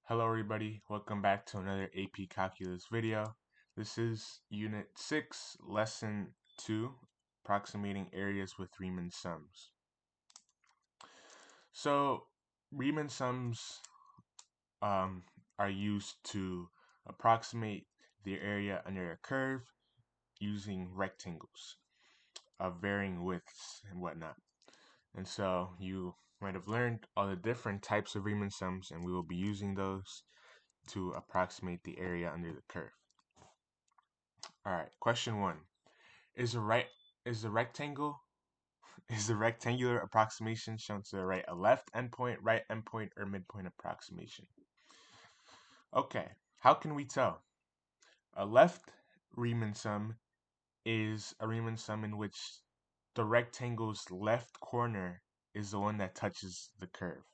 Hello everybody, welcome back to another AP Calculus video. This is Unit 6, Lesson 2, Approximating Areas with Riemann Sums. So, Riemann sums are used to approximate the area under a curve using rectangles of varying widths and whatnot. And so, you might have learned all the different types of Riemann sums, and we will be using those to approximate the area under the curve. Alright, question 1. Is the rectangular approximation shown to the right a left endpoint, right endpoint, or midpoint approximation? Okay, how can we tell? A left Riemann sum is a Riemann sum in which the rectangle's left corner is the one that touches the curve.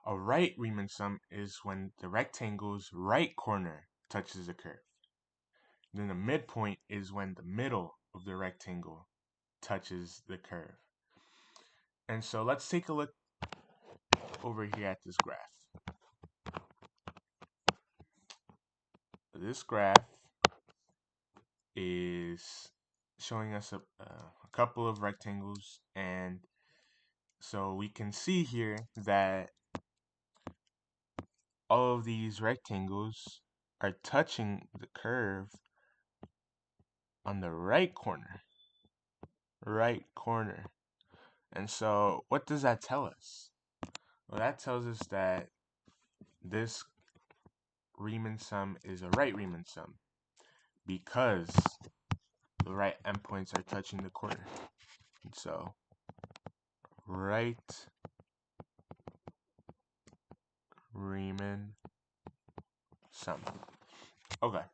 A right Riemann sum is when the rectangle's right corner touches the curve. Then the midpoint is when the middle of the rectangle touches the curve. And so let's take a look over here at this graph. This graph is showing us a couple of rectangles, and so we can see here that all of these rectangles are touching the curve on the right corner. And so what does that tell us? Well, that tells us that this Riemann sum is a right Riemann sum because the right endpoints are touching the corner. And so right Riemann sum. Okay.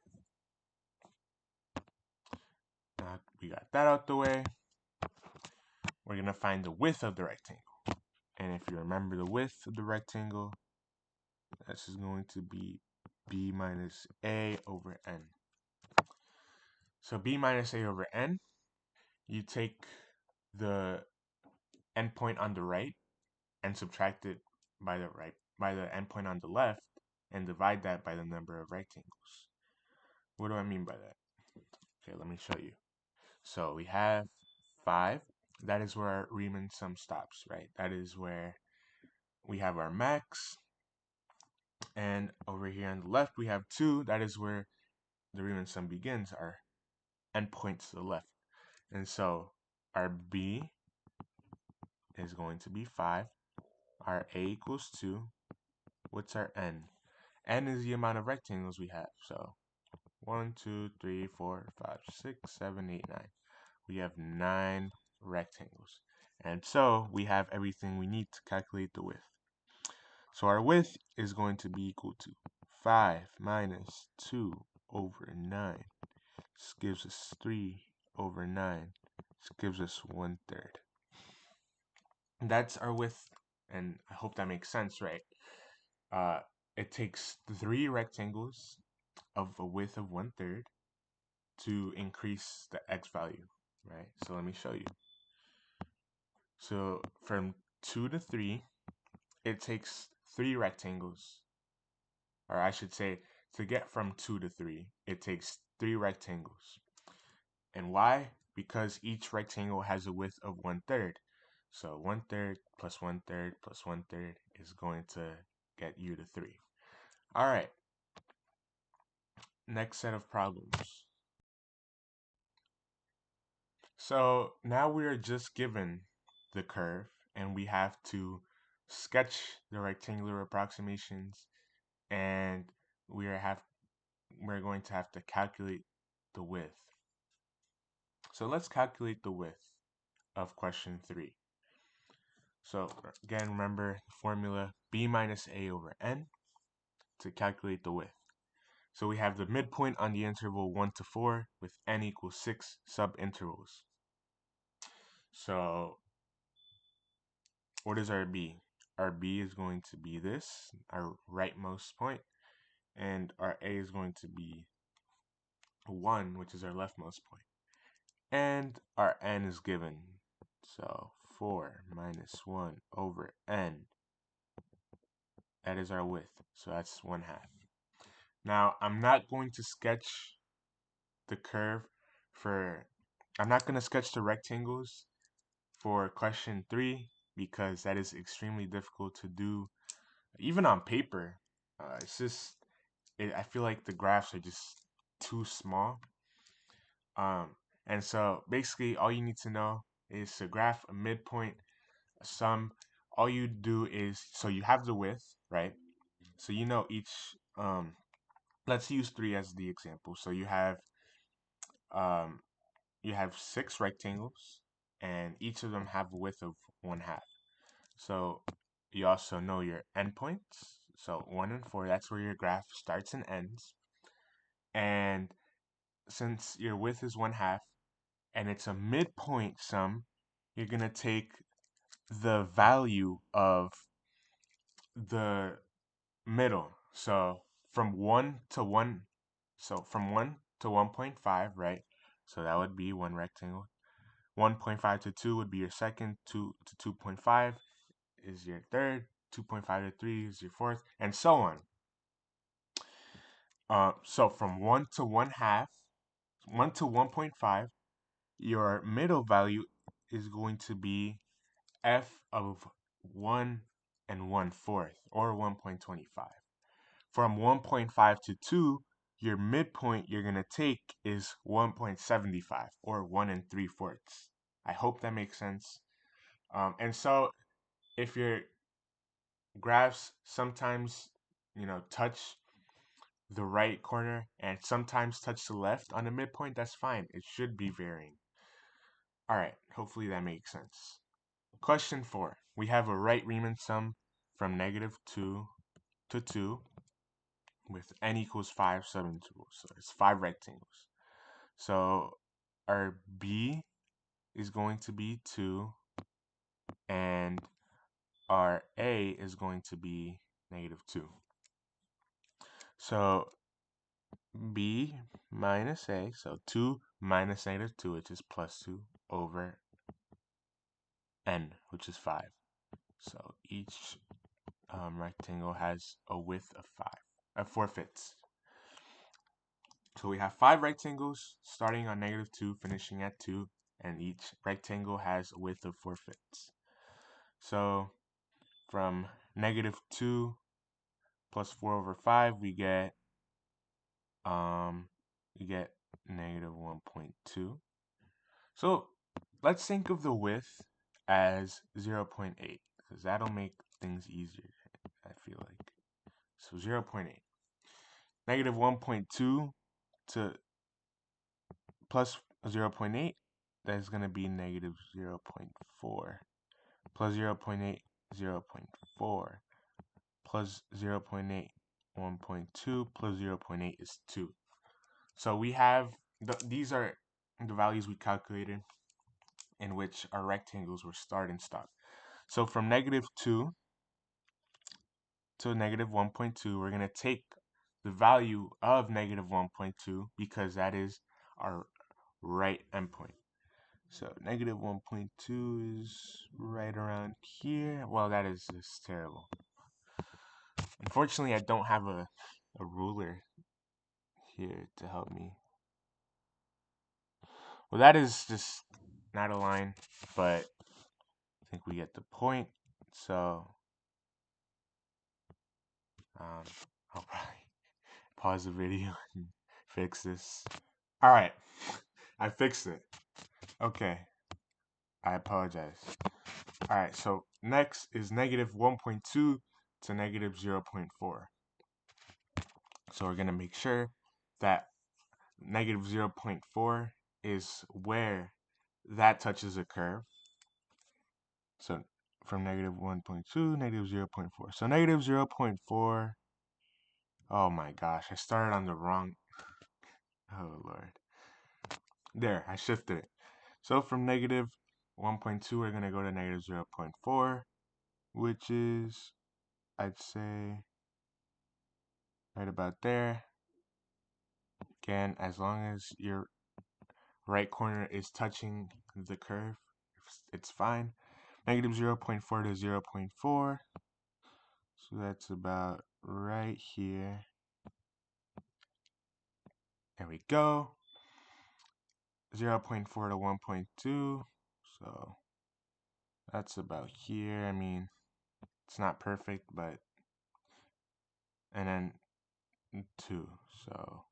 Now we got that out the way. We're going to find the width of the rectangle. And if you remember the width of the rectangle, this is going to be b minus a over n. So b minus a over n, you take the endpoint on the right and subtract it by the endpoint on the left and divide that by the number of rectangles. What do I mean by that? Okay, let me show you. So we have 5. That is where our Riemann sum stops, right? That is where we have our max. And over here on the left, we have 2. That is where the Riemann sum begins, our endpoint to the left. And so our B is going to be 5. Our A equals 2. What's our N? N is the amount of rectangles we have. So 1, 2, 3, 4, 5, 6, 7, 8, 9. We have 9 rectangles. And so we have everything we need to calculate the width. So our width is going to be equal to 5 minus 2 over 9. This gives us 3 over 9. This gives us 1/3. That's our width, and I hope that makes sense, right? It takes 3 rectangles of a width of 1/3 to increase the x value, right? So let me show you. So from 2 to 3, it takes 3 rectangles, or I should say, to get from 2 to 3, it takes 3 rectangles. And why? Because each rectangle has a width of 1/3. So 1/3 plus 1/3 plus 1/3 is going to get you to 3. All right. Next set of problems. So now we are just given the curve, and we have to sketch the rectangular approximations, and we're going to have to calculate the width. So let's calculate the width of question 3. So again, remember the formula b minus a over n to calculate the width. So we have the midpoint on the interval 1 to 4 with n equals 6 subintervals. So what is our b? Our b is going to be this, our rightmost point, and our a is going to be 1, which is our leftmost point. And our n is given. So 4 minus 1 over n. that is our width. So that's 1/2. Now, I'm not going to sketch the curve for, I'm not going to sketch the rectangles for question 3 because that is extremely difficult to do, even on paper. It's just, I feel like the graphs are just too small. And so basically all you need to know is to graph a midpoint, a sum. All you do is, so you have the width, right? So you know each, let's use 3 as the example. So um, you have 6 rectangles, and each of them have a width of 1/2. So you also know your endpoints. So 1 and 4, that's where your graph starts and ends. And since your width is 1/2 and it's a midpoint sum, you're gonna take the value of the middle. So from 1 to 1, so from 1 to 1.5, right? So that would be one rectangle. 1.5 to 2 would be your second, 2 to 2.5 is your third, 2.5 to 3 is your fourth, and so on. So from 1 to 1/2, 1 to 1.5, your middle value is going to be f of 1 and 1/4, or 1.25. From 1.5 to 2, your midpoint you're going to take is 1.75, or 1 and 3/4. I hope that makes sense. And so if your graphs sometimes, touch the right corner and sometimes touch the left on the midpoint, that's fine. It should be varying. All right, hopefully that makes sense. Question 4. We have a right Riemann sum from -2 to 2 with n equals 5 subintervals. So it's 5 rectangles. So our B is going to be 2, and our A is going to be -2. So B minus A, so 2 minus -2, which is +2, over N, which is 5. So each rectangle has a width of 4/5. So we have 5 rectangles starting on -2, finishing at 2, and each rectangle has a width of 4/5. So from -2 plus 4 over 5, we get -1.2. So let's think of the width as 0.8, because that'll make things easier, I feel like. So 0.8. -1.2 to plus 0.8, that's going to be -0.4. Plus 0.8, 0.4. Plus 0.8, 1.2. Plus 0.8 is 2. So we have, these are the values we calculated in which our rectangles were start and stop. So from -2 to -1.2, we're going to take the value of -1.2 because that is our right endpoint. So -1.2 is right around here. Well, that is just terrible. Unfortunately, I don't have a ruler here to help me. Well, that is just not a line, but I think we get the point. So I'll probably pause the video and fix this. All right, I fixed it. Okay, I apologize. All right, so next is -1.2 to -0.4. So we're gonna make sure that -0.4 is where that touches a curve. So from -1.2, -0.4. So -0.4. Oh my gosh, I started on the wrong. Oh Lord. There, I shifted it. So from -1.2, we're gonna go to -0.4, which is, I'd say, right about there. Again, as long as your right corner is touching the curve, it's fine. -0.4 to 0.4. So that's about right here. There we go. 0.4 to 1.2. So that's about here. I mean, it's not perfect, but, and then 2. So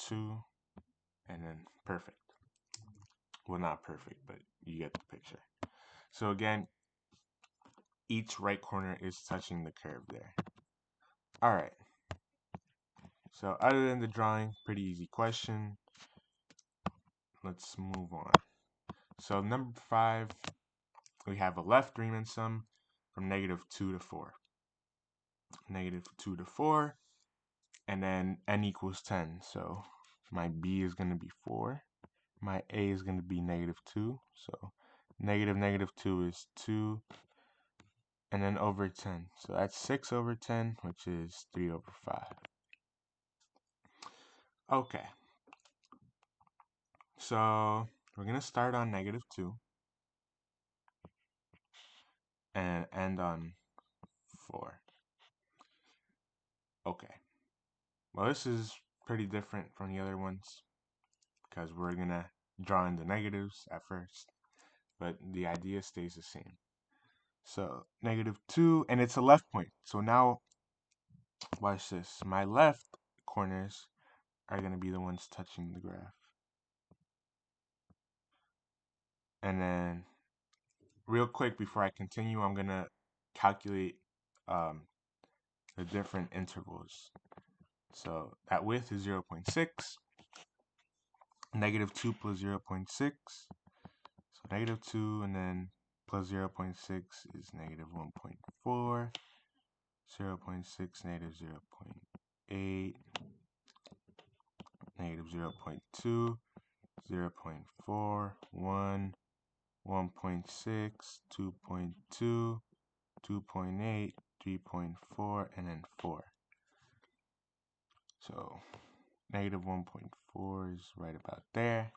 2, and then perfect. Well, not perfect, but you get the picture. So again, each right corner is touching the curve there. All right. So other than the drawing, pretty easy question. Let's move on. So number 5, we have a left Riemann sum from -2 to 4. -2 to 4, and then n equals 10. So my b is going to be 4. My a is going to be -2. So -2 is 2. And then over 10. So that's 6 over 10, which is 3 over 5. Okay. So we're going to start on -2 and end on 4. Okay. Well, this is pretty different from the other ones because we're going to draw in the negatives at first, but the idea stays the same. So -2, and it's a left point. So now, watch this. My left corners are going to be the ones touching the graph. And then real quick before I continue, I'm going to calculate the different intervals. So that width is 0.6, -2 plus 0.6, so -2, and then plus 0.6 is -1.4, 0.6, -0.8, -0.2, 0.4, 1, 1.6, 2.2, 2.8, 3.4, and then 4. So -1.4 is right about there.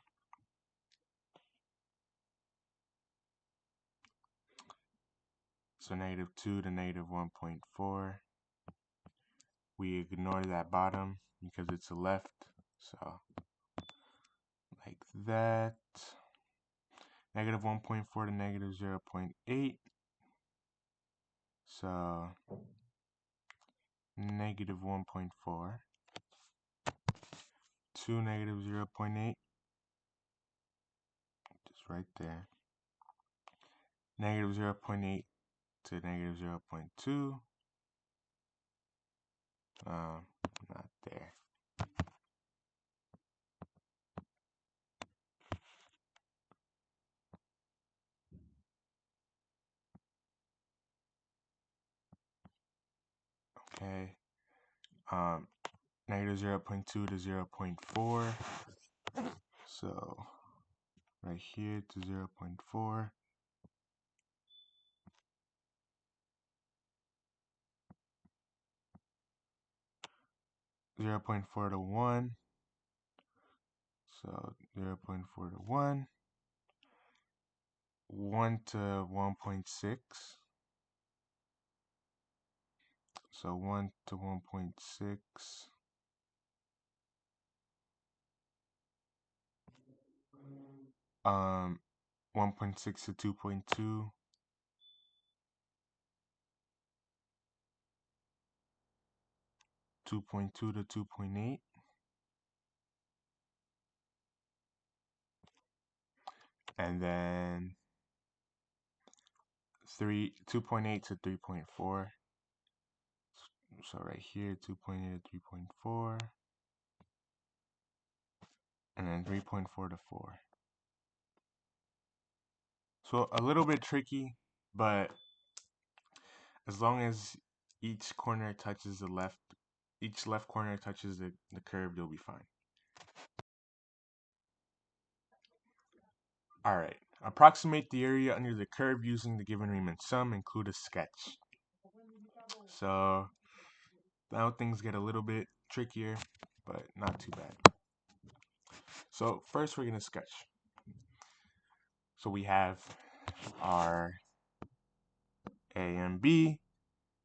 So -2 to -1.4. We ignore that bottom because it's a left. So like that. -1.4 to -0.8. So -1.4 to -0.8. Just right there. -0.8 to -0.2. Not there. Okay. -0.2 to 0.4. So right here to 0.4. -0.4 to 1. So 0.4 to 1. 1 to 1.6. So 1 to 1.6. 1.6 to 2.2. 2.2 to 2.8. And then 2.8 to 3.4. So right here, 2.8 to 3.4. And then 3.4 to 4. So a little bit tricky, but as long as each corner touches the left, each left corner touches the curve, you'll be fine. Alright, approximate the area under the curve using the given Riemann sum, include a sketch. So now things get a little bit trickier, but not too bad. So first we're going to sketch. So we have our A and B,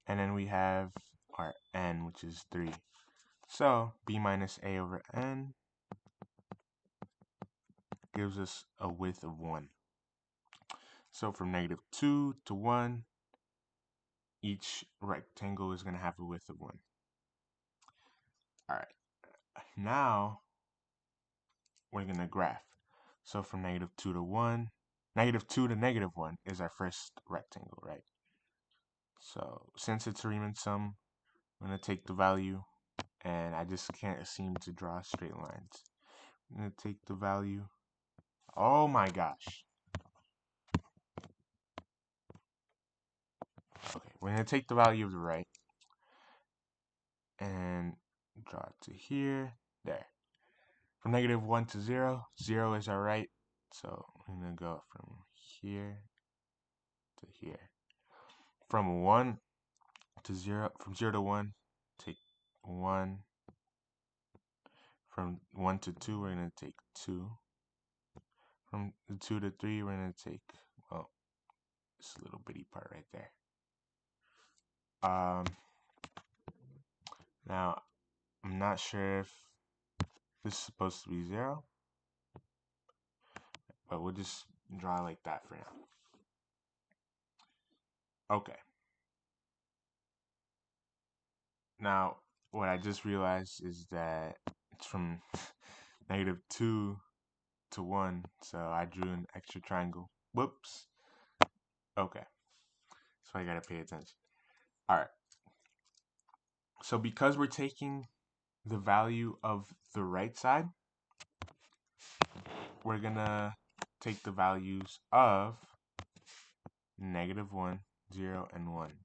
and then we have our n, which is 3. So b minus a over n gives us a width of 1. So from -2 to 1, each rectangle is going to have a width of 1. All right, now we're going to graph. So from -2 to 1, -2 to -1 is our first rectangle, right? So since it's a Riemann sum, I'm going to take the value, and I just can't seem to draw straight lines. I'm going to take the value. Oh my gosh. Okay, we're going to take the value of the right and draw it to here, there. From -1 to 0, 0 is our right, so I'm going to go from here to here. From 1 to 0, from 0 to 1, take 1. From 1 to 2, we're going to take 2. From 2 to 3, we're going to take, well, this little bitty part right there. Now, I'm not sure if this is supposed to be 0, but we'll just draw like that for now. Okay. Now, what I just realized is that it's from -2 to 1, so I drew an extra triangle. Whoops. Okay. So I gotta pay attention. Alright. So because we're taking the value of the right side, we're gonna take the values of -1, 0, and 1.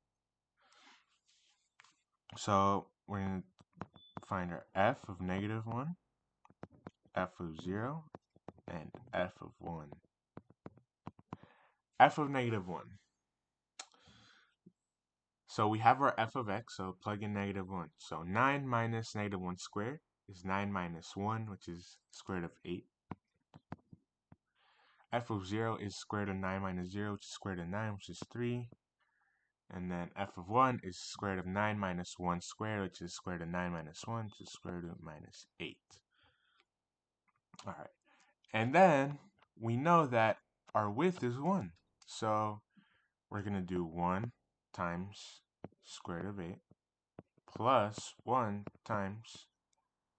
So we're gonna find our f of -1, f of 0, and f of 1. F of -1. So we have our f of x, so plug in -1. So 9 minus -1 squared is 9 minus 1, which is square root of 8. F of 0 is square root of 9 minus 0, which is square root of 9, which is 3. And then f of 1 is square root of 9 minus 1 squared, which is square root of 9 minus 1, which is square root of minus 8. All right. And then we know that our width is 1. So we're going to do 1 times square root of 8 plus 1 times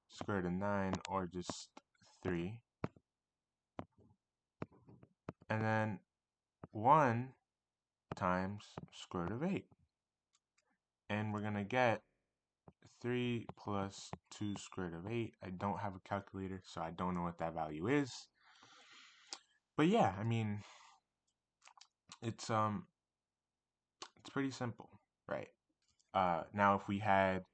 square root of 9, or just 3. And then 1 times square root of 8. And we're going to get 3 plus 2 square root of 8. I don't have a calculator, so I don't know what that value is. But yeah, I mean, it's pretty simple, right? Now if we had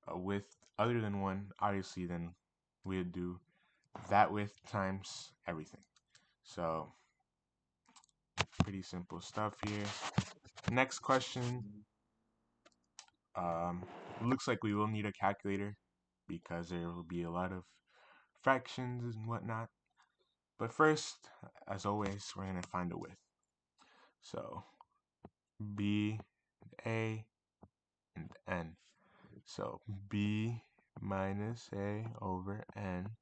a width other than 1, obviously then we would do that width times everything. So pretty simple stuff here. Next question. Looks like we will need a calculator because there will be a lot of fractions and whatnot. But first, as always, we're going to find a width. So b, a, and n. So b minus a over n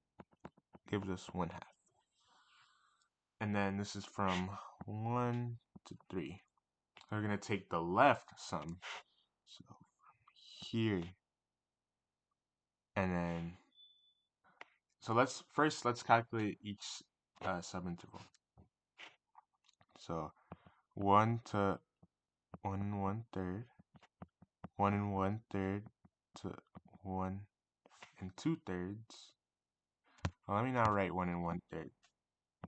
gives us 1/2. And then this is from 1 to 3. We're going to take the left sum. So here. And then, so let's calculate each subinterval. So 1 to 1 1/3, 1 1/3 to 1 2/3. Well, let me not write 1 1/3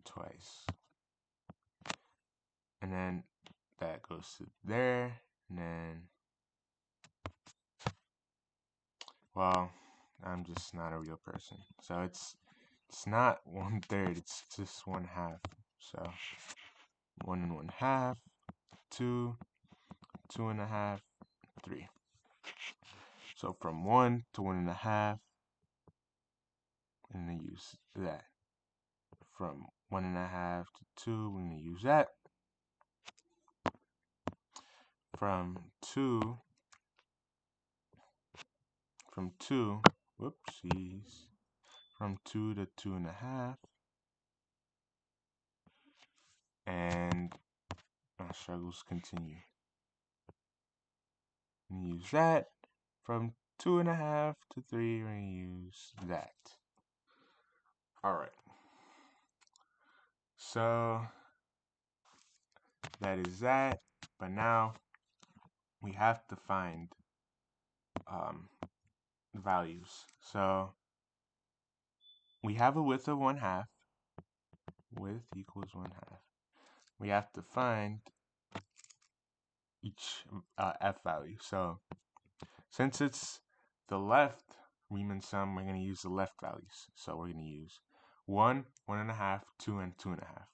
twice. And then that goes to there, and then, well, I'm just not a real person. So it's not 1/3, it's just 1/2. So 1 1/2, 2, 2 1/2, 3. So from 1 to 1 1/2, I'm going to use that. From 1 1/2 to 2, we're going to use that. from 2, whoopsies, from 2 to 2.5, and our struggles continue. And use that. From 2.5 to 3, we're going to use that. Alright. So that is that. But now we have to find values. So we have a width of 1/2. Width equals 1/2. We have to find each f value. So since it's the left Riemann sum, we're going to use the left values. So we're going to use 1, 1.5, 2, and 2.5.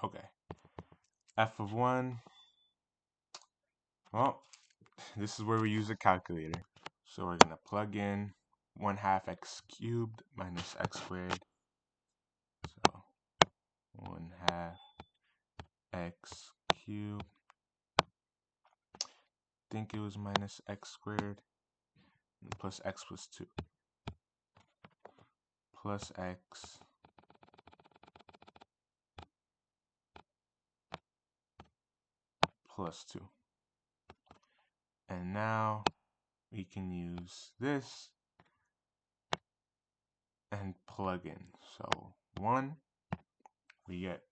Okay. F of 1. Well, this is where we use a calculator. So we're going to plug in 1/2 x cubed minus x squared. So 1/2 x cubed. I think it was minus x squared plus x plus 2. Plus x plus 2. And now we can use this and plug in. So 1, we get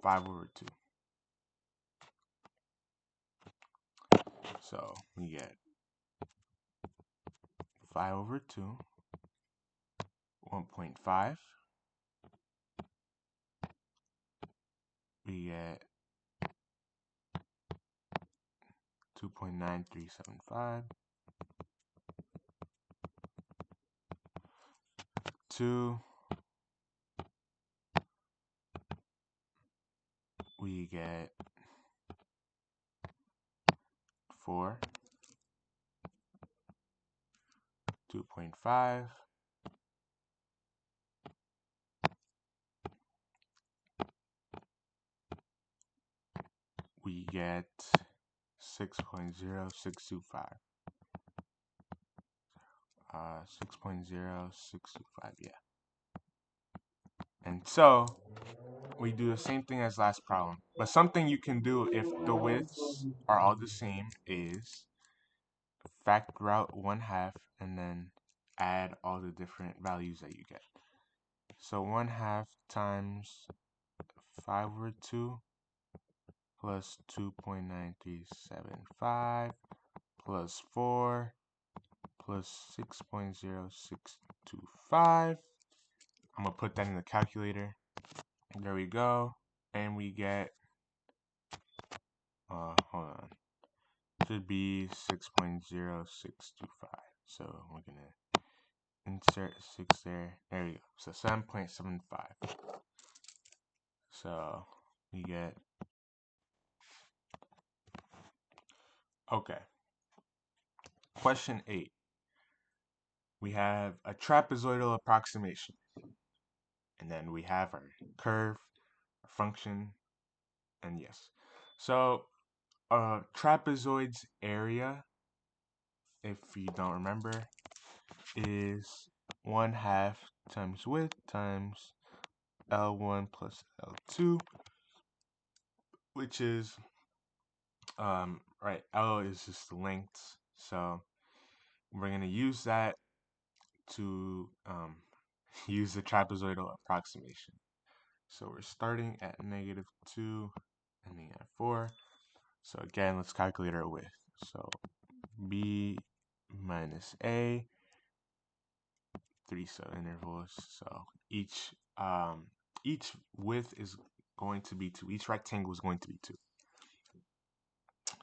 5 over 2. So we get 5 over 2, 1.5. We get 2.9375. 2, we get 4. 2.5. We get 6.0625. 6.0625, yeah. And so we do the same thing as last problem. But something you can do if the widths are all the same is factor out 1/2 and then add all the different values that you get. So 1/2 times 5 over 2 plus 2.9375 plus 4 plus 6.0625. I'm going to put that in the calculator. There we go. And we get, hold on. Should be 6.0625. So we're going to insert 6 there. There we go. So 7.75. So we get, okay. Question 8. We have a trapezoidal approximation. And then we have our curve, our function, and yes. So trapezoid's area, if you don't remember, is 1/2 times width times L1 plus L2, which is right, L is just the length, so we're going to use that to use the trapezoidal approximation. So we're starting at -2, ending at 4. So again, let's calculate our width. So B minus A, 3 sub-intervals. So each width is going to be 2. Each rectangle is going to be 2.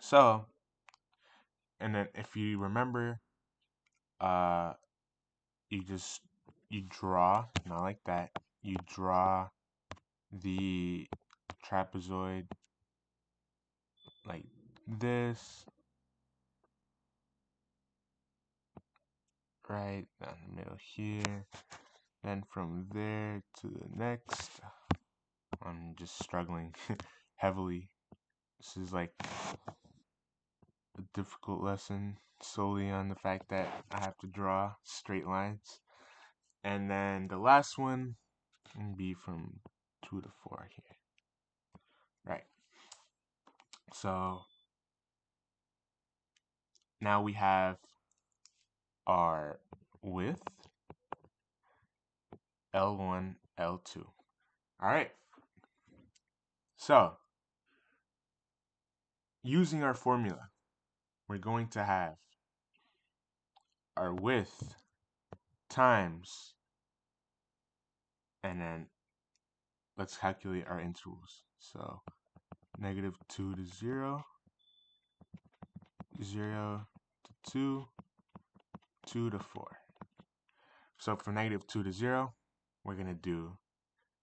So, and then if you remember, you draw, not like that. You draw the trapezoid like this, right down the middle here. Then from there to the next, I'm just struggling heavily. This is like a difficult lesson solely on the fact that I have to draw straight lines. And then the last one can be from 2 to 4 here. Right. So now we have our width, L1, L2. All right. So using our formula, we're going to have our width times, and then let's calculate our intervals. So -2 to 0, 0 to 2, 2 to 4. So for -2 to 0, we're going to do,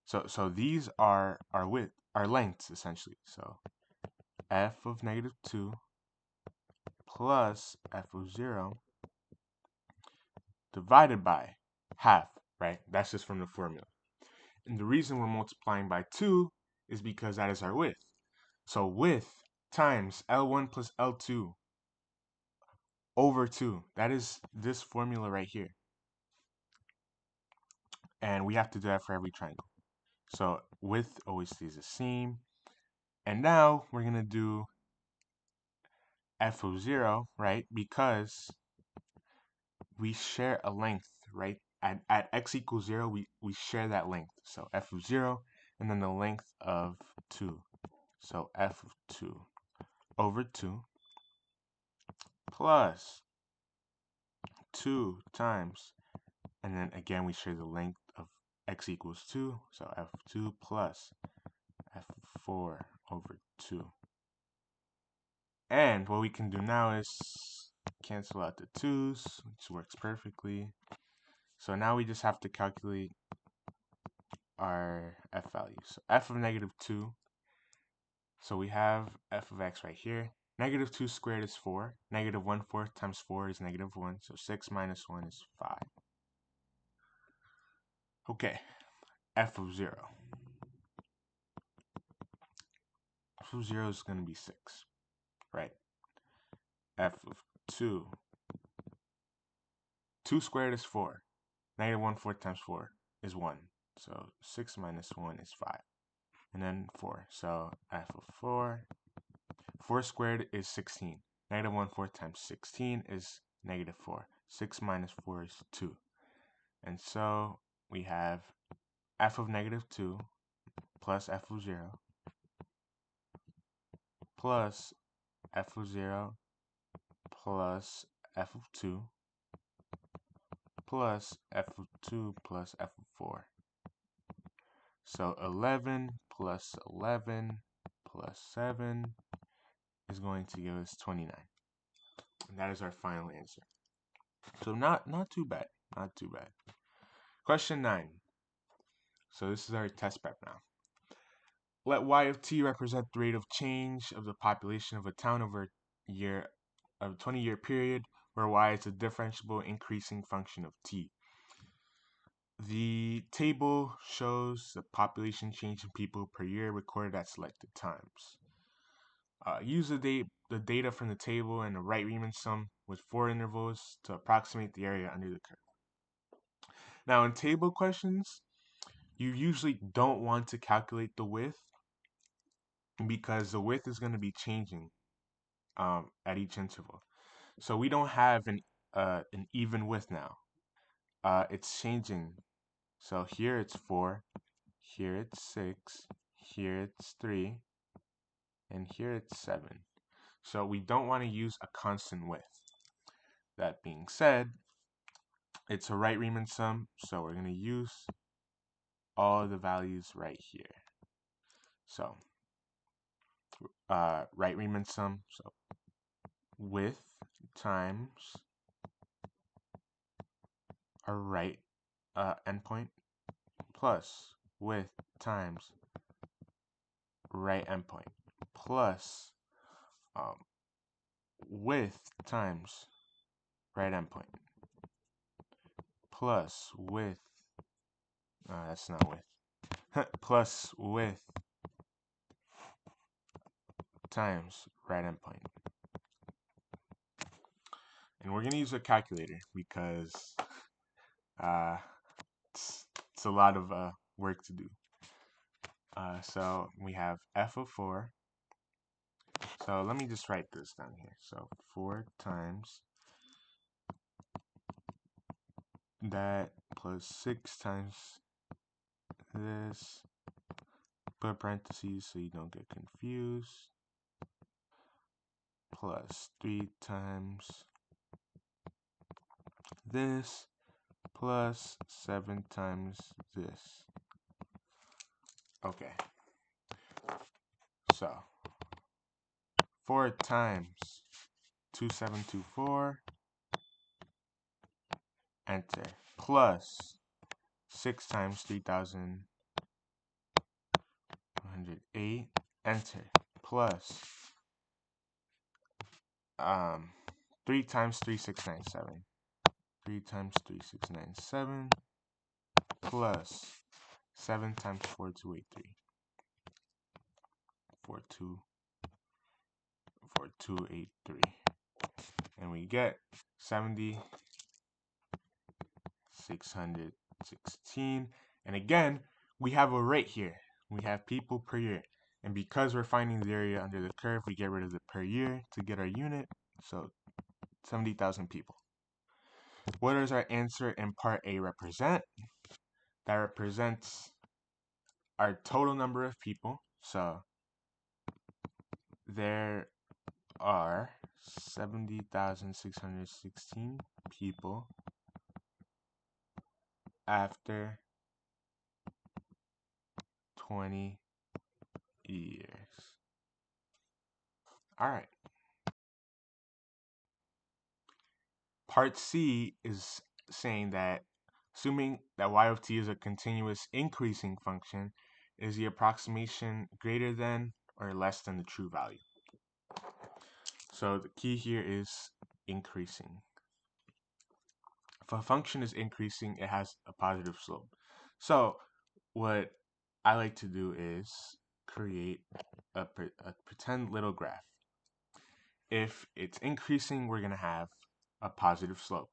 so these are our width, our lengths essentially. So f of -2 plus f of 0 divided by half, right? That's just from the formula. And the reason we're multiplying by 2 is because that is our width. So width times L1 plus L2 over 2. That is this formula right here. And we have to do that for every triangle. So width always stays the same. And now we're going to do f of 0, right? Because we share a length, right? At x equals 0, we share that length. So f of 0, and then the length of 2. So f of 2 over 2 plus 2 times, and then again we share the length of x equals 2, so f of 2 plus f of 4 over 2. And what we can do now is cancel out the 2's, which works perfectly. So now we just have to calculate our f value. So f of -2, so we have f of x right here. -2 squared is 4. -1/4 times 4 is -1. So 6 minus 1 is 5. Okay, f of 0. F of 0 is going to be 6, right? F of 2. 2 squared is 4. -1/4 times 4 is 1. So 6 minus 1 is 5. And then 4. So f of 4. 4 squared is 16. -1/4 times 16 is -4. 6 minus 4 is 2. And so we have f of -2 plus f of 0 plus f of 0 plus f of 2 plus f of 2 plus f of 4. So 11 plus 11 plus 7 is going to give us 29. And that is our final answer. So not too bad. Not too bad. Question 9. So this is our test prep now. Let y of t represent the rate of change of the population of a town over a 20-year period where y is a differentiable increasing function of t. The table shows the population change in people per year recorded at selected times. Use the data from the table and the right Riemann sum with 4 intervals to approximate the area under the curve. Now in table questions, you usually don't want to calculate the width because the width is going to be changing at each interval. So we don't have an even width now. It's changing. So here it's 4, here it's 6, here it's 3, and here it's 7. So we don't want to use a constant width. That being said, it's a right Riemann sum, so we're going to use all the values right here. So right Riemann sum, so width times our right endpoint plus width times right endpoint plus width times right endpoint plus width That's not width. Plus width times right endpoint. And we're going to use a calculator because it's a lot of work to do. So we have f of 4. So let me just write this down here. So 4 times that plus 6 times this. Put parentheses so you don't get confused. Plus 3 times this plus 7 times this. Okay. So 4 times 2724, enter, plus 6 times 3108, enter, plus 3 times 3697, 3 times 3697, plus 7 times 4283, 4283, and we get 70,616. And again, we have a rate here. We have people per year. And because we're finding the area under the curve, we get rid of the per year to get our unit. So 70,000 people. What does our answer in part A represent? That represents our total number of people. So there are 70,616 people after 20 years. All right. Part C is saying that assuming that y of t is a continuous increasing function, is the approximation greater than or less than the true value? So the key here is increasing. If a function is increasing, it has a positive slope. So what I like to do is create a pretend little graph. If it's increasing, we're going to have a positive slope.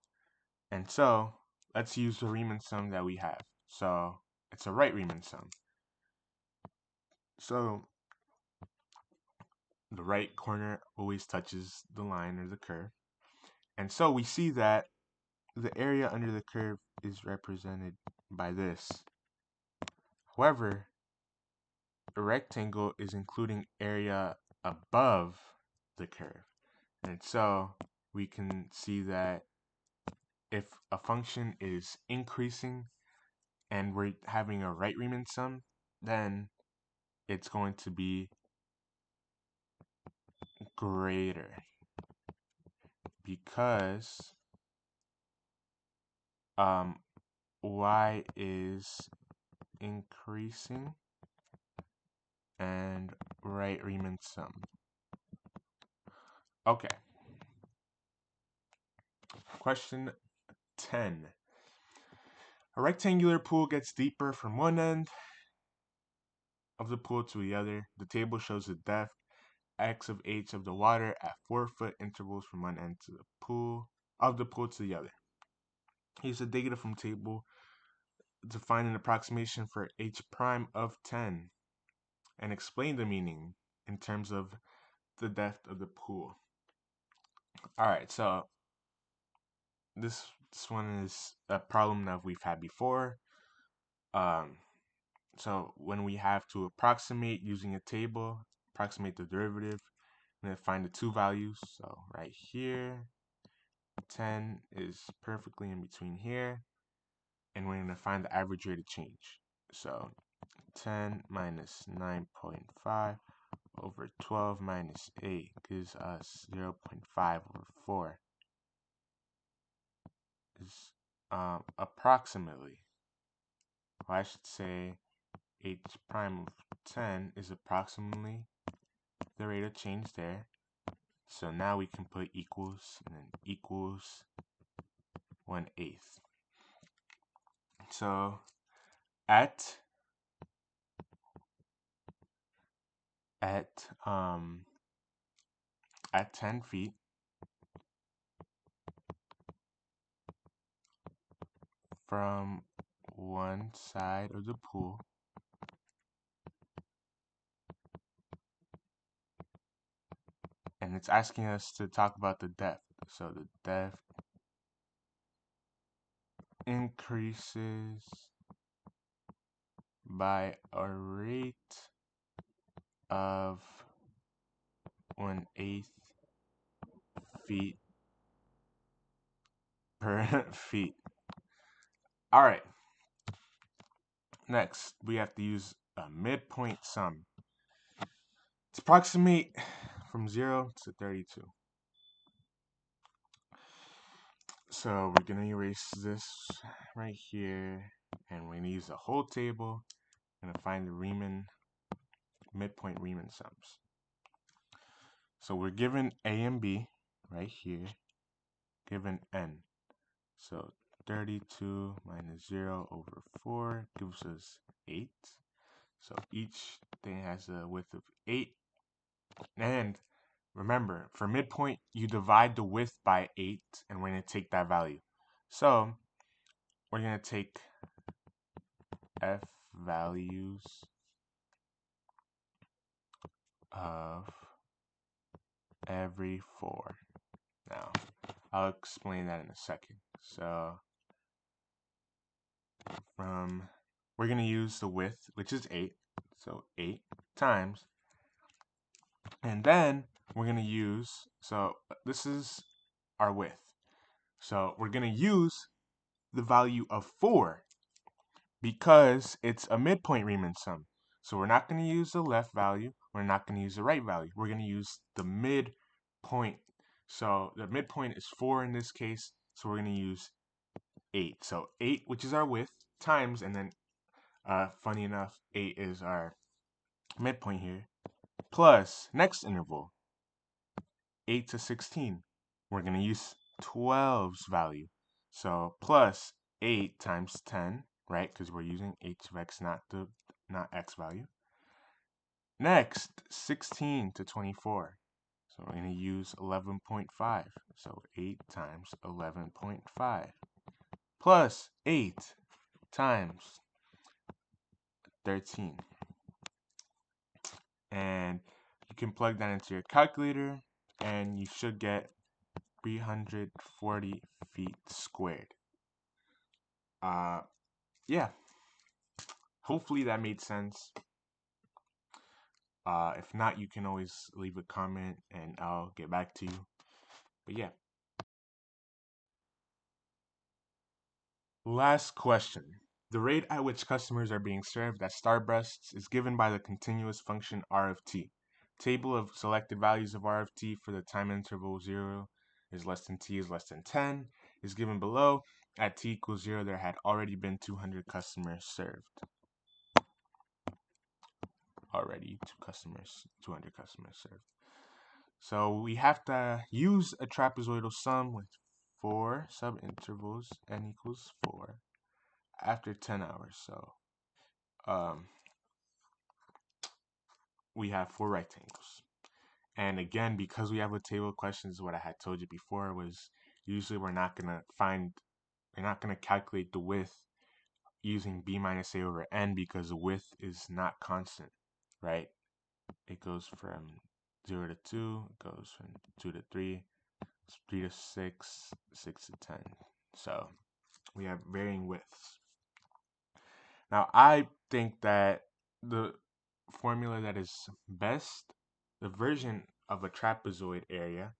And so let's use the Riemann sum that we have. So it's a right Riemann sum. So the right corner always touches the line or the curve. And so we see that the area under the curve is represented by this. However, a rectangle is including area above the curve. And so we can see that if a function is increasing and we're having a right Riemann sum, then it's going to be greater because y is increasing and right Riemann sum. Okay. Question 10. A rectangular pool gets deeper from one end of the pool to the other. The table shows the depth x of h of the water at 4-foot intervals from one end to the pool to the other. Use the data from table to find an approximation for h prime of 10 and explain the meaning in terms of the depth of the pool. Alright, so this one is a problem that we've had before. So when we have to approximate using a table, approximate the derivative, and then find the two values. So right here, 10 is perfectly in between here, and we're going to find the average rate of change. So 10 minus 9.5 over 12 minus 8 gives us 0.5 over 4. Is approximately, well, I should say h prime of 10 is approximately the rate of change there. So now we can put equals and then equals 1/8. So at at um at 10 feet from one side of the pool, and it's asking us to talk about the depth. So the depth increases by a rate of 1/8 feet per feet. All right. Next, we have to use a midpoint sum to approximate from 0 to 32. So we're going to erase this right here, and we're going to use the whole table. We're going to find the Riemann midpoint Riemann sums. So we're given A and B right here, given n. So 32 minus 0 over 4 gives us 8. So each thing has a width of 8. And remember, for midpoint, you divide the width by 8, and we're going to take that value. So we're going to take f values of every 4. Now, I'll explain that in a second. So we're going to use the width, which is 8. So 8 times. And then we're going to use, so this is our width. So we're going to use the value of 4 because it's a midpoint Riemann sum. So we're not going to use the left value. We're not going to use the right value. We're going to use the midpoint. So the midpoint is 4 in this case. So we're going to use 8. So 8, which is our width, times, and then funny enough, 8 is our midpoint here, plus next interval, 8 to 16. We're going to use 12's value. So plus 8 times 10, right? Because we're using h of x, not x value. Next, 16 to 24. So we're going to use 11.5. So 8 times 11.5. Plus 8 times 13. And you can plug that into your calculator, and you should get 340 feet squared. Yeah. Hopefully that made sense. If not, you can always leave a comment and I'll get back to you. But yeah. Last question. The rate at which customers are being served at Starbucks is given by the continuous function r of t. Table of selected values of r of t for the time interval 0 is less than t is less than 10 is given below. At t equals 0, there had already been 200 customers served. Already 200 customers served. So we have to use a trapezoidal sum with 4 subintervals n equals 4 after 10 hours. So we have 4 rectangles. And again, because we have a table of questions, what I had told you before was usually we're not gonna calculate the width using b minus a over n because the width is not constant, right? It goes from 0 to 2, it goes from 2 to 3, 3 to 6, 6 to 10. So we have varying widths. Now I think that the formula that is best, the version of a trapezoid area,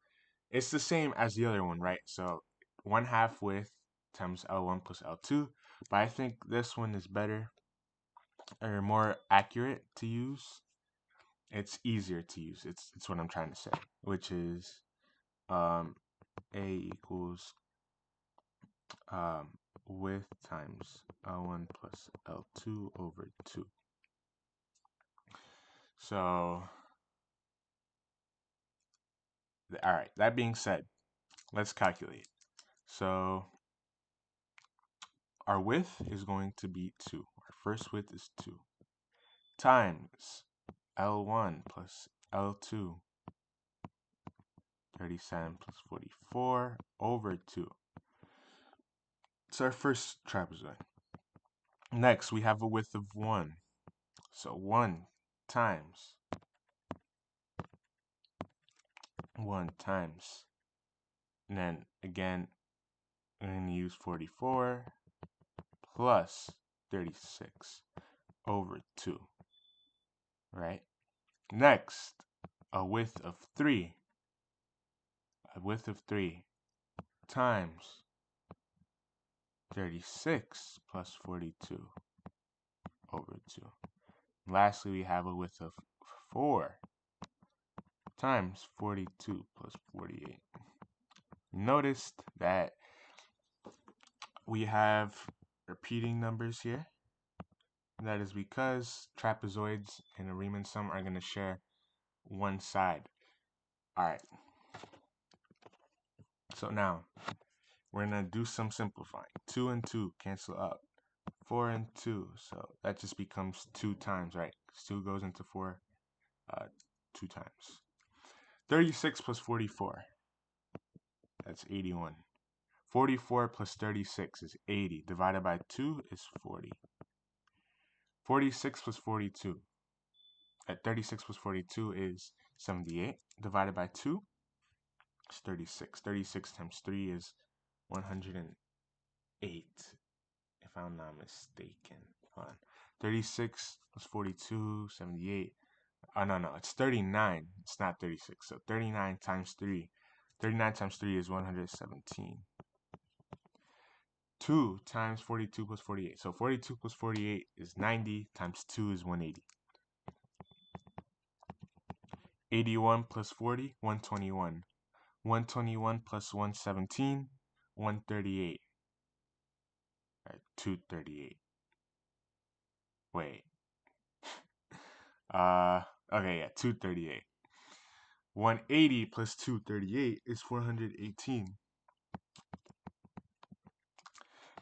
it's the same as the other one, right? So 1/2 width times L1 plus L2. But I think this one is better or more accurate to use. It's easier to use. It's what I'm trying to say, which is A equals width times L1 plus L2 over 2. So, all right, that being said, let's calculate. So, our width is going to be 2. Our first width is 2, times L1 plus L2, 37 plus 44 over 2. It's our first trapezoid. Next, we have a width of 1. So 1 times 1 times, and then again, I'm going to use 44 plus 36 over 2, right? Next, a width of 3. A width of 3 times 36 plus 42 over 2. Lastly, we have a width of 4 times 42 plus 48. Notice that we have repeating numbers here. That is because trapezoids and a Riemann sum are going to share one side. Alright. So now, we're going to do some simplifying. 2 and 2 cancel out. 4 and 2, so that just becomes 2 times, right? 2 goes into 4 2 times. 36 plus 44, that's 81. 44 plus 36 is 80. Divided by 2 is 40. 46 plus 42. 36 plus 42 is 78. Divided by 2 is 36. 36 times 3 is 108, if I'm not mistaken. Hold on. 36 plus 42, 78. Oh, no, it's 39. It's not 36. So 39 times 3. 39 times 3 is 117. 2 times 42 plus 48. So 42 plus 48 is 90 times 2 is 180. 81 plus 40, 121. 121 plus 117, 138. Right, 238. Wait. Okay, yeah, 238. 180 plus 238 is 418.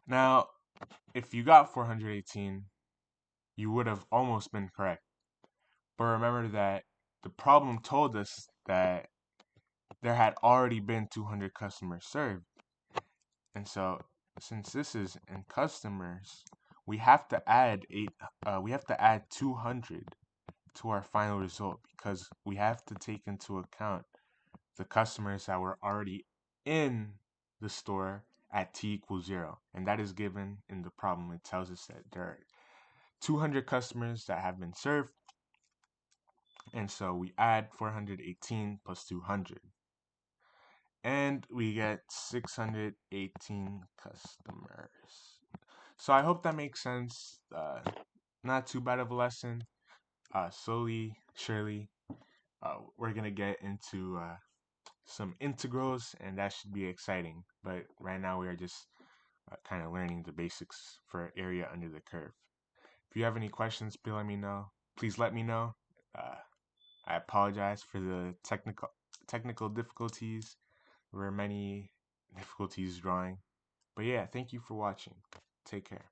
Now, if you got 418, you would have almost been correct. But remember that the problem told us that there had already been 200 customers served. And so, since this is in customers, we have to add 200 to our final result because we have to take into account the customers that were already in the store at t equals 0. And that is given in the problem. It tells us that there are 200 customers that have been served. And so we add 418 plus 200. And we get 618 customers. So I hope that makes sense. Not too bad of a lesson. Slowly, surely, we're going to get into some integrals, and that should be exciting. But right now we are just kind of learning the basics for area under the curve. If you have any questions, please let me know. I apologize for the technical difficulties. There were many difficulties drawing. But yeah, thank you for watching. Take care.